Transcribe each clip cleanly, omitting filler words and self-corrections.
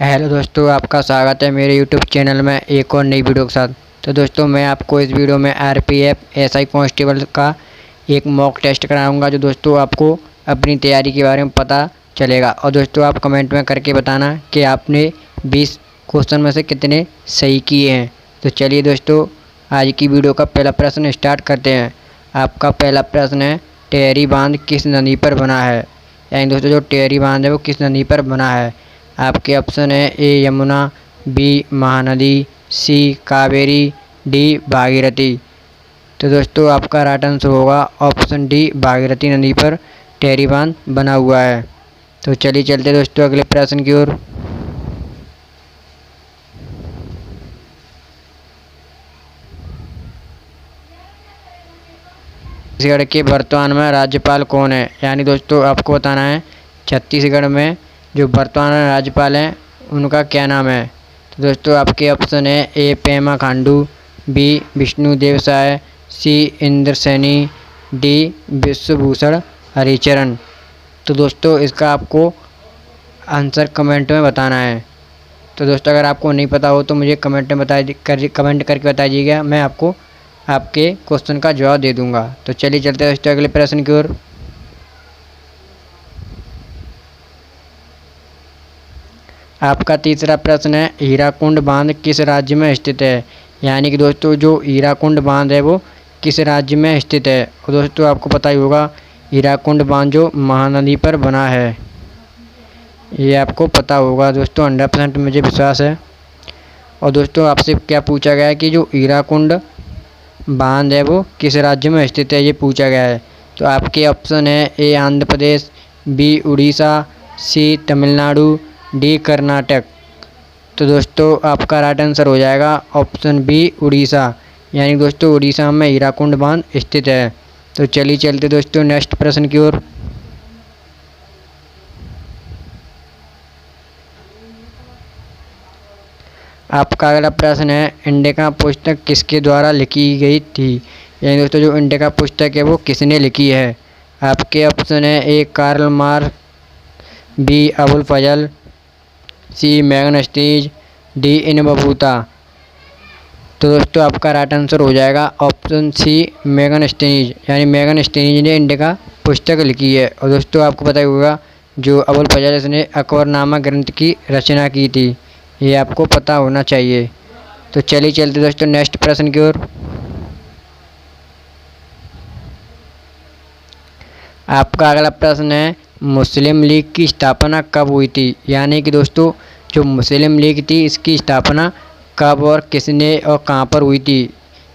Hello दोस्तों, आपका स्वागत है मेरे यूट्यूब चैनल में एक और नई वीडियो के साथ। तो दोस्तों, मैं आपको इस वीडियो में आरपीएफ एसआई कांस्टेबल का एक मॉक टेस्ट कराऊंगा, जो दोस्तों आपको अपनी तैयारी के बारे में पता चलेगा। और दोस्तों, आप कमेंट में करके बताना कि आपने 20 क्वेश्चन में से कितने सही किए हैं। तो चलिए दोस्तों, आज की वीडियो का पहला प्रश्न स्टार्ट करते हैं। आपका पहला प्रश्न है, टिहरी बांध किस नदी पर बना है? यानी दोस्तों, जो टिहरी बांध है वो किस नदी पर बना है? आपके ऑप्शन है ए यमुना, बी महानदी, सी कावेरी, डी भागीरथी। तो दोस्तों, आपका राइट आंसर होगा ऑप्शन डी, भागीरथी नदी पर टिहरी बांध बना हुआ है। तो चलिए चलते दोस्तों अगले प्रश्न की ओर। छत्तीसगढ़ के वर्तमान में राज्यपाल कौन है? यानी दोस्तों, आपको बताना है छत्तीसगढ़ में जो वर्तमान में राज्यपाल हैं उनका क्या नाम है। तो दोस्तों, आपके ऑप्शन है ए पेमा खांडू, बी विष्णुदेव साय, सी इंद्र सैनी, डी विश्वभूषण हरिचरण। तो दोस्तों, इसका आपको आंसर कमेंट में बताना है। तो दोस्तों, अगर आपको नहीं पता हो तो मुझे कमेंट में कमेंट करके बता दीजिएगा, मैं आपको आपके क्वेश्चन का जवाब दे दूंगा। तो चलिए चलते हैं दोस्तों अगले प्रश्न की ओर। आपका तीसरा प्रश्न है, हीराकुंड बांध किस राज्य में स्थित है? यानी कि दोस्तों, जो हीराकुंड बांध है वो किस राज्य में स्थित है? और दोस्तों, आपको पता ही होगा हीराकुंड बांध जो महानदी पर बना है, ये आपको पता होगा दोस्तों, 100% मुझे विश्वास है। और दोस्तों, आपसे क्या पूछा गया है कि जो हीराकुंड बांध है वो किस राज्य में स्थित है, ये पूछा गया है। तो आपके ऑप्शन है ए आंध्र प्रदेश, बी उड़ीसा, सी तमिलनाडु, डी कर्नाटक। तो दोस्तों, आपका राइट आंसर हो जाएगा ऑप्शन बी, उड़ीसा। यानी दोस्तों, उड़ीसा में हीराकुंड बांध स्थित है। तो चलिए चलते दोस्तों नेक्स्ट प्रश्न की ओर। आपका अगला प्रश्न है, इंडिका पुस्तक किसके द्वारा लिखी गई थी? यानी दोस्तों, जो इंडिका पुस्तक है वो किसने लिखी है? आपके ऑप्शन है A Karl Marx, B Abul Fazal, C मैगन स्टीज, D इन बबूता। तो दोस्तों, आपका राइट आंसर हो जाएगा ऑप्शन सी, मैगन स्टीज। यानी मैगन स्टीज ने इंडिका पुस्तक लिखी है। और दोस्तों, आपको पता ही होगा जो अबुल फजल इसने अकबरनामा ग्रंथ की रचना की थी, ये आपको पता होना चाहिए। तो चलिए चलते दोस्तों नेक्स्ट प्रश्न की ओर। आपका अगला प्रश्न है, मुस्लिम लीग की स्थापना कब हुई थी? यानी कि दोस्तों, जो मुस्लिम लीग थी इसकी स्थापना कब और किसने और कहाँ पर हुई थी?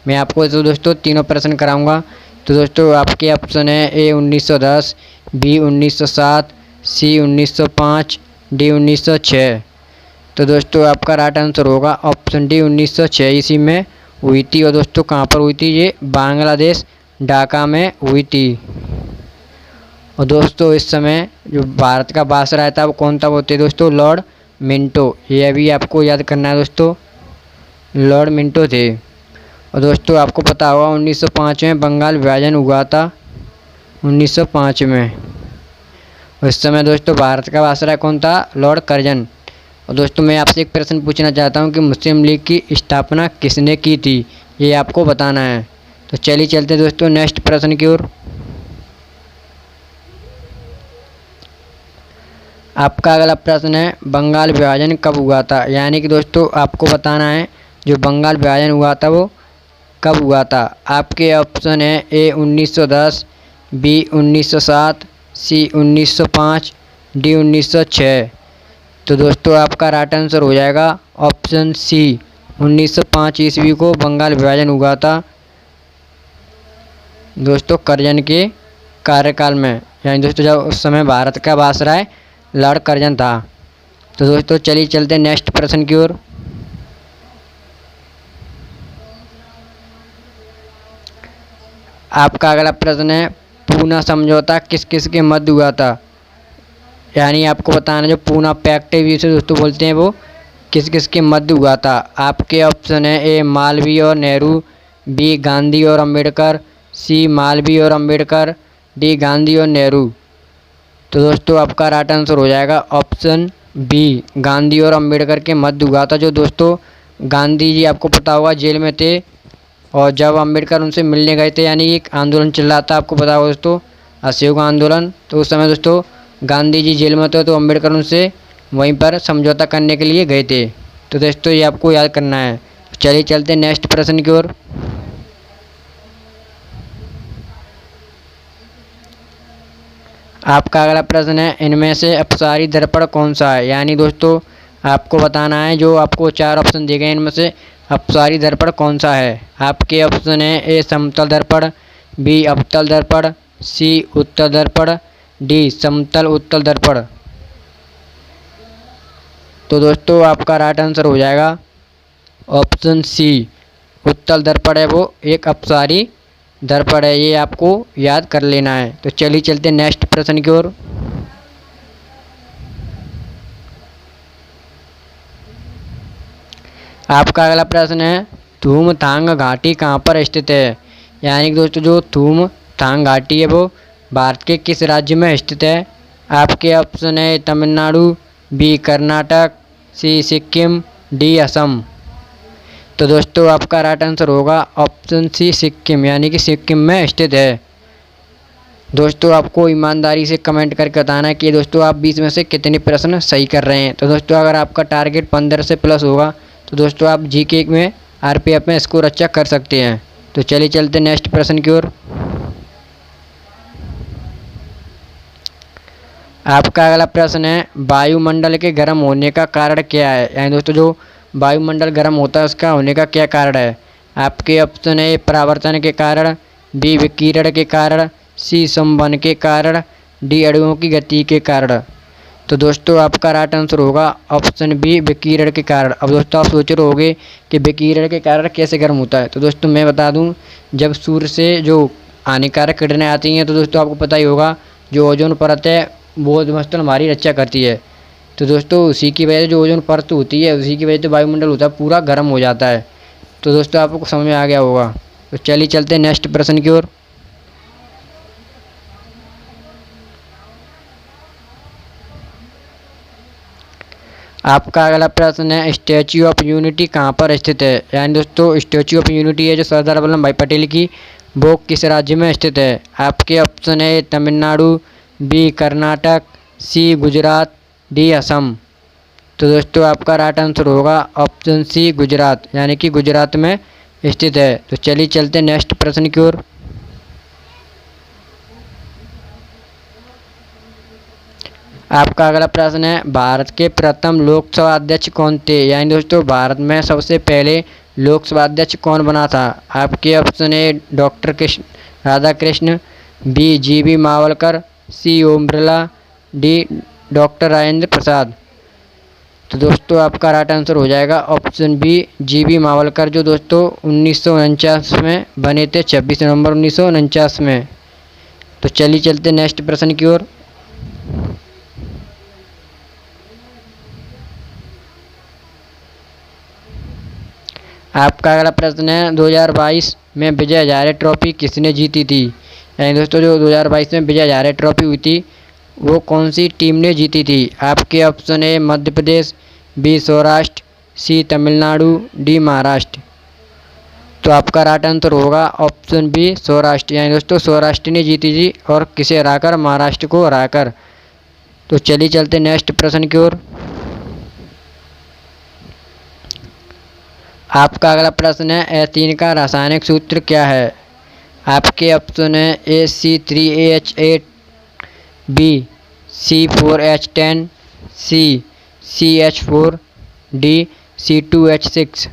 मैं आपको तो दोस्तों तीनों प्रश्न कराऊंगा। तो दोस्तों, आपके ऑप्शन है ए 1910, बी 1907, सी 1905, डी 1906। तो दोस्तों, आपका राइट आंसर होगा ऑप्शन डी, 1906 ईस्वी में हुई थी। और दोस्तों, कहाँ पर हुई थी? ये बांग्लादेश ढाका में हुई थी। और दोस्तों, इस समय जो भारत का वायसराय था वो कौन था? वो थे दोस्तों लॉर्ड मिंटो। ये भी आपको याद करना है दोस्तों, लॉर्ड मिंटो थे। और दोस्तों, आपको पता होगा 1905 में बंगाल विभाजन हुआ था, 1905 में। उस समय दोस्तों भारत का वायसराय कौन था? Lord Curzon. और दोस्तों, मैं आपसे एक प्रश्न पूछना चाहता हूं कि मुस्लिम लीग की स्थापना किसने की थी, ये आपको बताना है। तो चलिए चलते दोस्तों नेक्स्ट प्रश्न की ओर। आपका अगला प्रश्न है, बंगाल विभाजन कब हुआ था? यानी कि दोस्तों, आपको बताना है जो बंगाल विभाजन हुआ था वो कब हुआ था। आपके ऑप्शन है ए 1910, बी 1907, सी 1905, डी 1906। तो दोस्तों, आपका राइट आंसर हो जाएगा ऑप्शन सी, 1905 ईस्वी को बंगाल विभाजन हुआ था दोस्तों, कर्जन के कार्यकाल में। यानी दोस्तों, जब उस समय भारत का वायसराय लॉर्ड कर्जन था। तो दोस्तों, चलिए चलते हैं नेक्स्ट प्रश्न की ओर। आपका अगला प्रश्न है, पूना समझौता किस किस के मध्य हुआ था? यानी आपको बताना जो पूना पैक्ट है जिसे दोस्तों बोलते हैं वो किस किस के मध्य हुआ था। आपके ऑप्शन है ए मालवीय और नेहरू, बी गांधी और अंबेडकर, सी मालवीय और अंबेडकर, डी गांधी और नेहरू। तो दोस्तों, आपका राइट आंसर हो जाएगा ऑप्शन बी गांधी और अंबेडकर के मध्य हुआ था। जो दोस्तों गांधी जी आपको पता होगा जेल में थे और जब अंबेडकर उनसे मिलने गए थे, यानी एक आंदोलन चल रहा था, आपको पता होगा दोस्तों असहयोग आंदोलन। तो उस समय दोस्तों गांधी जी जेल में थे तो अंबेडकर उनसे वहीं पर समझौता करने के लिए गए थे। तो दोस्तों ये आपको याद करना है। चलिए चलते हैं नेक्स्ट प्रश्न की ओर। आपका अगला प्रश्न है, इनमें से अपसारी दर्पण कौन सा है? यानी दोस्तों आपको बताना है, जो आपको 4 ऑप्शन दिए गए इनमें से अपसारी दर्पण कौन सा है। आपके ऑप्शन है ए समतल दर्पण, बी अवतल दर्पण, सी उत्तल दर्पण, डी समतल उत्तल दर्पण। तो दोस्तों आपका राइट आंसर हो जाएगा ऑप्शन सी, उत्तल दर्पण है वो एक अपसारी दर्पण है, ये आपको याद कर लेना है। तो चलिए चलते हैं नेक्स्ट प्रश्न की ओर। आपका अगला प्रश्न है, थूमथांग घाटी कहाँ पर स्थित है? यानी कि दोस्तों जो थूमथांग घाटी है वो भारत के किस राज्य में स्थित है? आपके ऑप्शन है तमिलनाडु, बी कर्नाटक, सी सिक्किम, डी असम। तो दोस्तों आपका राइट आंसर होगा ऑप्शन सी सिक्किम, यानी कि सिक्किम में स्थित है। दोस्तों आपको ईमानदारी से कमेंट करके बताना है कि दोस्तों आप 20 में से कितने प्रश्न सही कर रहे हैं। तो दोस्तों अगर आपका टारगेट 15 से प्लस होगा तो दोस्तों आप जीके में आरपीएफ में स्कोर अच्छा कर सकते हैं। तो चलिए चलते नेक्स्ट प्रश्न की ओर। आपका अगला प्रश्न है, वायुमंडल के गर्म होने का कारण क्या है? यानी दोस्तों जो वायुमंडल गर्म होता है उसका होने का क्या कारण है? आपके ऑप्शन है परावर्तन के कारण, बी विकिरण के कारण, सी संवहन के कारण, डी अणुओं की गति के कारण। तो दोस्तों आपका राइट आंसर होगा ऑप्शन बी विकिरण के कारण। अब दोस्तों आप सोच रहे होंगे कि विकिरण के कारण कैसे गर्म होता है। तो दोस्तों मैं बता दूं, जब सूर्य से जो हानिकारक किरणें आती हैं तो दोस्तों आपको पता ही होगा जो ओजोन परत है वो मस्त हमारी रक्षा करती है। तो दोस्तों उसी की वजह से जो ओजोन परत होती है उसी की वजह से वायुमंडल होता है पूरा गर्म हो जाता है। तो दोस्तों आपको समझ में आ गया होगा। तो चलिए चलते हैं नेक्स्ट प्रश्न की ओर। आपका अगला प्रश्न है, स्टैच्यू ऑफ यूनिटी कहाँ पर स्थित है? यानी दोस्तों स्टैच्यू ऑफ यूनिटी है जो सरदार वल्लभ भाई पटेल की, वो किस राज्य में स्थित है? आपके ऑप्शन है तमिलनाडु, बी कर्नाटक, सी गुजरात, डी असम। तो दोस्तों आपका राइट आंसर होगा ऑप्शन सी गुजरात, यानी कि गुजरात में स्थित है। तो चलिए चलते हैं नेक्स्ट प्रश्न की ओर। आपका अगला प्रश्न है, भारत के प्रथम लोकसभा अध्यक्ष कौन थे? यानी दोस्तों भारत में सबसे पहले लोकसभा अध्यक्ष कौन बना था? आपके ऑप्शन है doctor Krishna Radhakrishna, B G B Mavalankar, C Om Birla, D doctor Rajendra Prasad. तो दोस्तों आपका राइट आंसर हो जाएगा ऑप्शन बी जीबी मावलकर, जो दोस्तों 1949 में बने थे, 26 नवंबर 1949 में। तो चलिए चलते नेक्स्ट प्रश्न की ओर। आपका अगला प्रश्न है, 2022 में विजय हजारे ट्रॉफी किसने जीती थी? यानी दोस्तों जो 2022 में विजय हजारे ट्रॉफी हुई थी वो कौन सी टीम ने जीती थी? आपके ऑप्शन है मध्य प्रदेश, बी सौराष्ट्र, सी तमिलनाडु, डी महाराष्ट्र। तो आपका राइट आंसर होगा ऑप्शन बी सौराष्ट्र, यानी दोस्तों सौराष्ट्र ने जीती थी और किसे हराकर? महाराष्ट्र को हराकर। तो चलिए चलते नेक्स्ट प्रश्न की ओर। आपका अगला प्रश्न है, एथीन का रासायनिक सूत्र क्या है? आपके ऑप्शन है AC3AH8, बी C4H10, सी CH4, डी C2H6।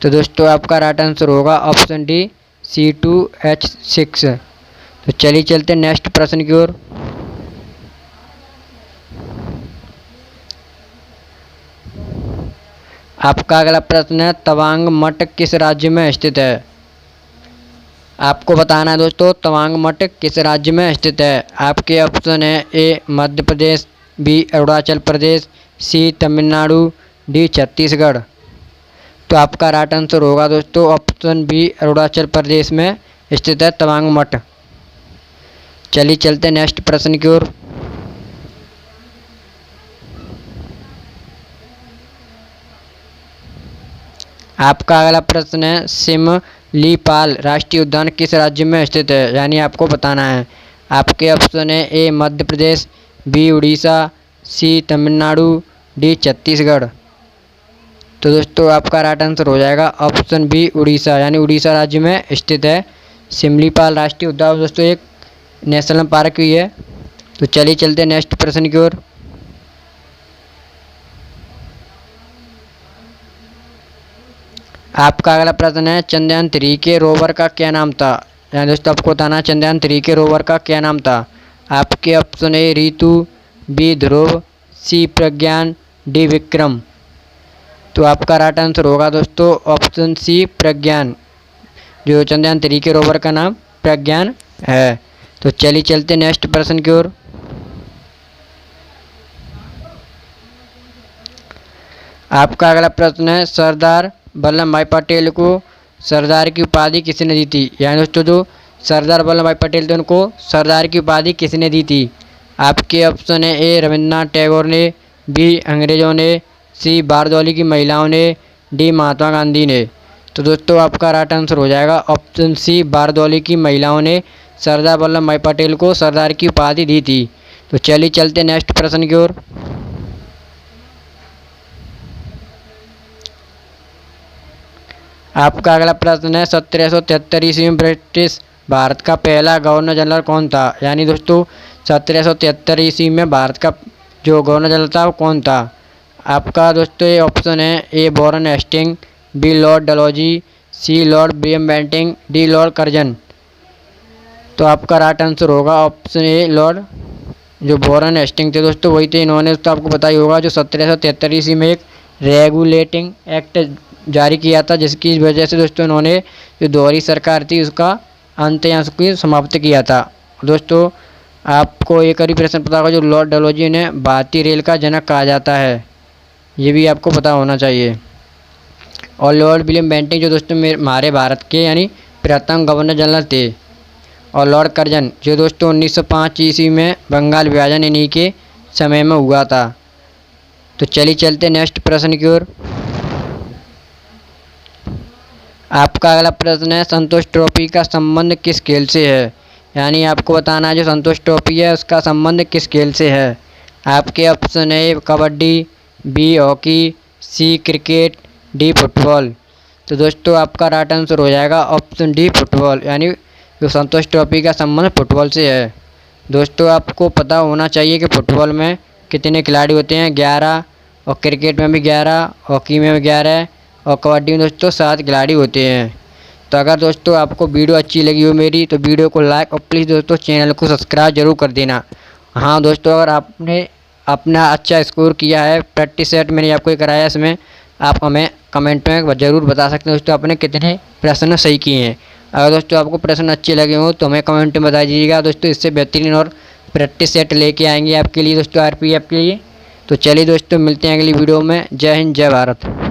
तो दोस्तों आपका राइट आंसर होगा ऑप्शन डी C2H6। तो चलिए चलते नेक्स्ट प्रश्न की ओर। आपका अगला प्रश्न है, तवांग मठ किस राज्य में स्थित है? आपको बताना है दोस्तों तवांग मठ किस राज्य में स्थित है। आपके ऑप्शन है ए मध्य प्रदेश, बी अरुणाचल प्रदेश, सी तमिलनाडु, डी छत्तीसगढ़। तो आपका राइट आंसर होगा दोस्तों ऑप्शन बी अरुणाचल प्रदेश में स्थित है तवांग मठ। चलिए चलते नेक्स्ट प्रश्न की ओर। आपका अगला प्रश्न है सिमलीपाल राष्ट्रीय उद्यान किस राज्य में स्थित है, यानी आपको बताना है। आपके ऑप्शन है ए मध्य प्रदेश, बी उड़ीसा, सी तमिलनाडु, डी छत्तीसगढ़। तो दोस्तों आपका राइट आंसर हो जाएगा ऑप्शन बी उड़ीसा, यानी उड़ीसा राज्य में स्थित है सिमलीपाल राष्ट्रीय उद्यान। दोस्तों एक नेशनल पार्क भी है। तो चलिए चलते हैं नेक्स्ट प्रश्न की ओर। आपका अगला प्रश्न है चंद्रयान 3 के रोवर का क्या नाम था, यानी दोस्तों आपको बताना है चंद्रयान 3 के रोवर का क्या नाम था। आपके option A Ritu, B Dhruv, C Pragyan, D Vikram. तो आपका राइट आंसर होगा दोस्तों ऑप्शन सी प्रज्ञान, जो चंद्रयान 3 के रोवर का नाम प्रज्ञान है। तो चलिए चलते नेक्स्ट प्रश्न की ओर। आपका अगला प्रश्न है सरदार वल्लभ भाई पटेल को सरदार की उपाधि किसने दी थी, यानी दोस्तों जो सरदार वल्लभ भाई पटेल थे उनको सरदार की उपाधि किसने दी थी। आपके ऑप्शन है ए रविन्द्रनाथ टैगोर ने, बी अंग्रेजों ने, सी बारदौली की महिलाओं ने, डी महात्मा गांधी ने। तो दोस्तों आपका राइट आंसर हो जाएगा ऑप्शन सी बारदौली की महिलाओं ने सरदार वल्लभ भाई पटेल को सरदार की उपाधि दी थी। तो चलिए चलते नेक्स्ट प्रश्न की ओर। आपका अगला प्रश्न है 1773 ईस्वी में ब्रिटिश भारत का पहला गवर्नर जनरल कौन था, यानी दोस्तों 1773 ईस्वी में भारत का जो गवर्नर जनरल था वो कौन था। आपका दोस्तों ये ऑप्शन है A Warren Hasting, B Lord Dalhousie, C Lord William Bentinck, D Lord Curzon. तो आपका राइट आंसर होगा ऑप्शन ए लॉर्ड जो वॉरेन हेस्टिंग थे दोस्तों वही थे। इन्होंने तो आपको पता ही होगा जो 1773 ईस्वी में एक रेगुलेटिंग एक्ट जारी किया था, जिसकी वजह से दोस्तों इन्होंने जो दोहरी सरकार थी उसका अंत या उसकी समाप्त किया था। दोस्तों आपको एक और प्रश्न पता होगा जो लॉर्ड डलहौजी ने भारतीय रेल का जनक कहा जाता है, ये भी आपको पता होना चाहिए। और लॉर्ड विलियम बेंटिंग जो दोस्तों हमारे भारत के यानी प्रथम गवर्नर जनरल थे। और लॉर्ड कर्जन जो दोस्तों 1905 ईस्वी में बंगाल विभाजन इन्हीं के समय में हुआ था। तो चलिए चलते नेक्स्ट प्रश्न की ओर। आपका अगला प्रश्न है संतोष ट्रॉफी का संबंध किस खेल से है, यानी आपको बताना है जो संतोष ट्रॉफी है उसका संबंध किस खेल से है। आपके ऑप्शन है कबड्डी, बी हॉकी, सी क्रिकेट, डी फुटबॉल। तो दोस्तों आपका राइट आंसर हो जाएगा ऑप्शन डी फुटबॉल, यानी जो संतोष ट्रॉफी का संबंध फुटबॉल से है। दोस्तों आपको पता होना चाहिए कि फुटबॉल में कितने खिलाड़ी होते हैं, 11, और क्रिकेट में भी 11, हॉकी में भी 11, और कबड्डी में दोस्तों 7 खिलाड़ी होते हैं। तो अगर दोस्तों आपको वीडियो अच्छी लगी हो मेरी तो वीडियो को लाइक और प्लीज़ दोस्तों चैनल को सब्सक्राइब जरूर कर देना। हाँ दोस्तों अगर आपने अपना अच्छा स्कोर किया है प्रैक्टिस सेट मैंने आपको कराया, इसमें आप हमें कमेंट में ज़रूर बता सकते हैं दोस्तों आपने कितने प्रश्न सही किए हैं। अगर दोस्तों आपको प्रश्न अच्छे लगे हों तो हमें कमेंट में बता दीजिएगा दोस्तों, इससे बेहतरीन और प्रैक्टिस सेट लेके आएंगे आपके लिए दोस्तों आरपीएफ के लिए। तो चलिए दोस्तों मिलते हैं अगली वीडियो में। जय हिंद जय भारत।